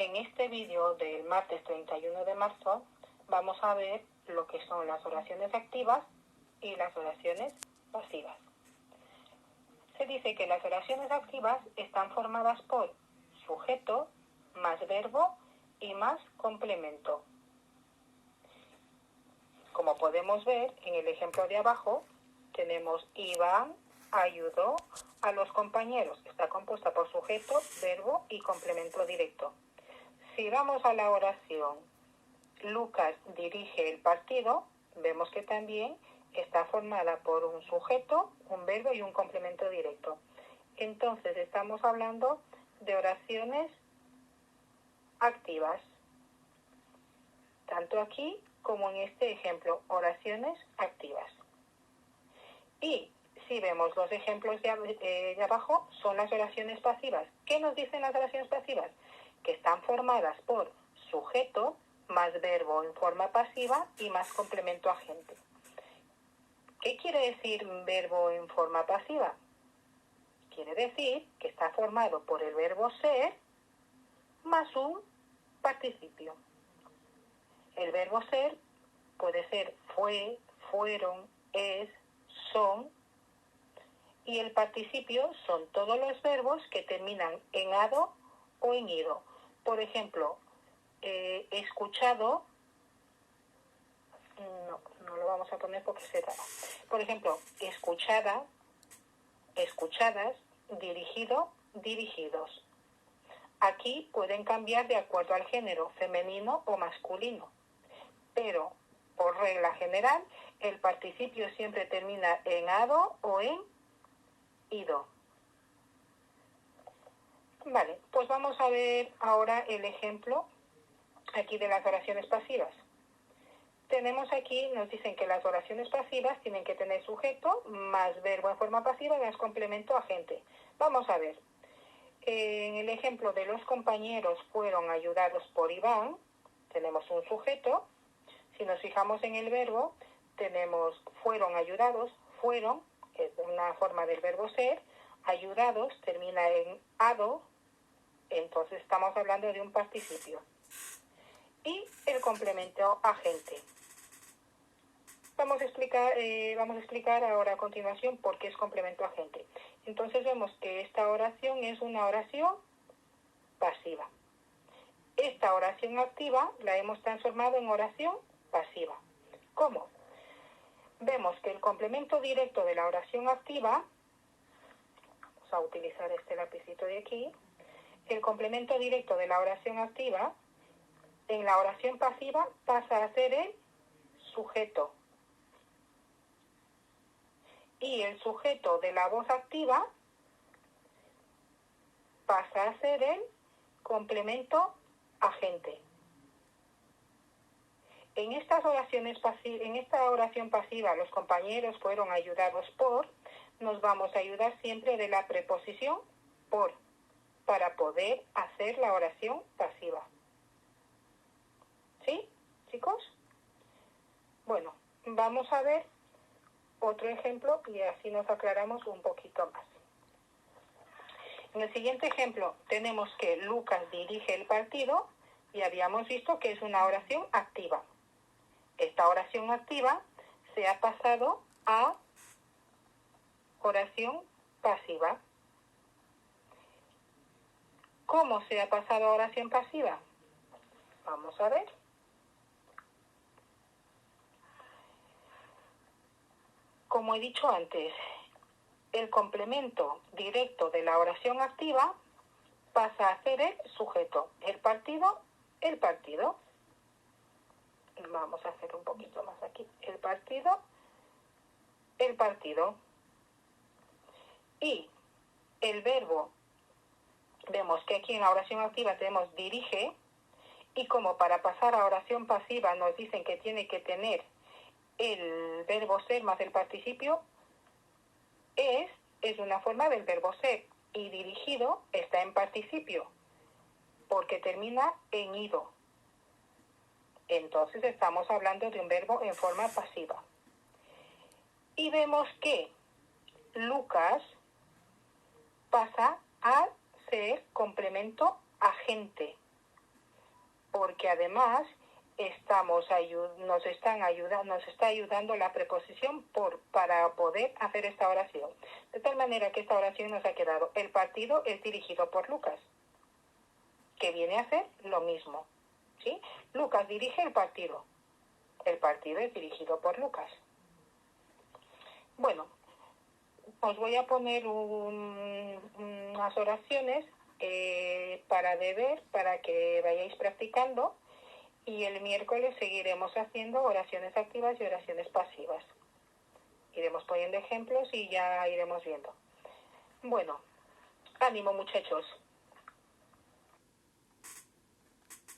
En este vídeo del martes 31 de marzo vamos a ver lo que son las oraciones activas y las oraciones pasivas. Se dice que las oraciones activas están formadas por sujeto más verbo y más complemento. Como podemos ver en el ejemplo de abajo, tenemos Iván ayudó a los compañeros. Está compuesta por sujeto, verbo y complemento directo. Si vamos a la oración Lucas dirige el partido, vemos que también está formada por un sujeto, un verbo y un complemento directo. Entonces estamos hablando de oraciones activas, tanto aquí como en este ejemplo, oraciones activas. Y si vemos los ejemplos de abajo, son las oraciones pasivas. ¿Qué nos dicen las oraciones pasivas? Que están formadas por sujeto más verbo en forma pasiva y más complemento agente. ¿Qué quiere decir verbo en forma pasiva? Quiere decir que está formado por el verbo ser más un participio. El verbo ser puede ser fue, fueron, es, son, y el participio son todos los verbos que terminan en ado o en ido. Por ejemplo, escuchado, no lo vamos a poner porque se da. Por ejemplo, escuchada, escuchadas, dirigido, dirigidos. Aquí pueden cambiar de acuerdo al género, femenino o masculino. Pero, por regla general, el participio siempre termina en ado o en ido. Vale, pues vamos a ver ahora el ejemplo aquí de las oraciones pasivas. Tenemos aquí, nos dicen que las oraciones pasivas tienen que tener sujeto más verbo en forma pasiva más complemento agente. Vamos a ver. En el ejemplo de los compañeros fueron ayudados por Iván, tenemos un sujeto. Si nos fijamos en el verbo, tenemos fueron ayudados, fueron, es una forma del verbo ser, ayudados, termina en ado, entonces estamos hablando de un participio. Y el complemento agente. Vamos a explicar ahora a continuación por qué es complemento agente. Entonces vemos que esta oración es una oración pasiva. Esta oración activa la hemos transformado en oración pasiva. ¿Cómo? Vemos que el complemento directo de la oración activa, vamos a utilizar este lapicito de aquí, el complemento directo de la oración activa en la oración pasiva pasa a ser el sujeto. Y el sujeto de la voz activa pasa a ser el complemento agente. En esta oración pasiva, los compañeros fueron ayudados por, nos vamos a ayudar siempre de la preposición por, para poder hacer la oración pasiva. ¿Sí, chicos? Bueno, vamos a ver otro ejemplo y así nos aclaramos un poquito más. En el siguiente ejemplo tenemos que Lucas dirige el partido y habíamos visto que es una oración activa. Esta oración activa se ha pasado a oración pasiva. ¿Cómo se ha pasado a oración pasiva? Vamos a ver. Como he dicho antes, el complemento directo de la oración activa pasa a ser el sujeto. El partido, el partido. Vamos a hacer un poquito más aquí. El partido, el partido. Y el verbo, vemos que aquí en la oración activa tenemos dirige, y como para pasar a oración pasiva nos dicen que tiene que tener el verbo ser más el participio, es una forma del verbo ser, y dirigido está en participio, porque termina en ido. Entonces estamos hablando de un verbo en forma pasiva. Y vemos que Lucas pasa a ser complemento agente. porque además nos está ayudando la preposición para poder hacer esta oración. De tal manera que esta oración nos ha quedado: el partido es dirigido por Lucas, que viene a hacer lo mismo, ¿sí? Lucas dirige el partido es dirigido por Lucas. Bueno, os voy a poner unas oraciones para deber, para que vayáis practicando, y el miércoles seguiremos haciendo oraciones activas y oraciones pasivas. Iremos poniendo ejemplos y ya iremos viendo. Bueno, ánimo muchachos.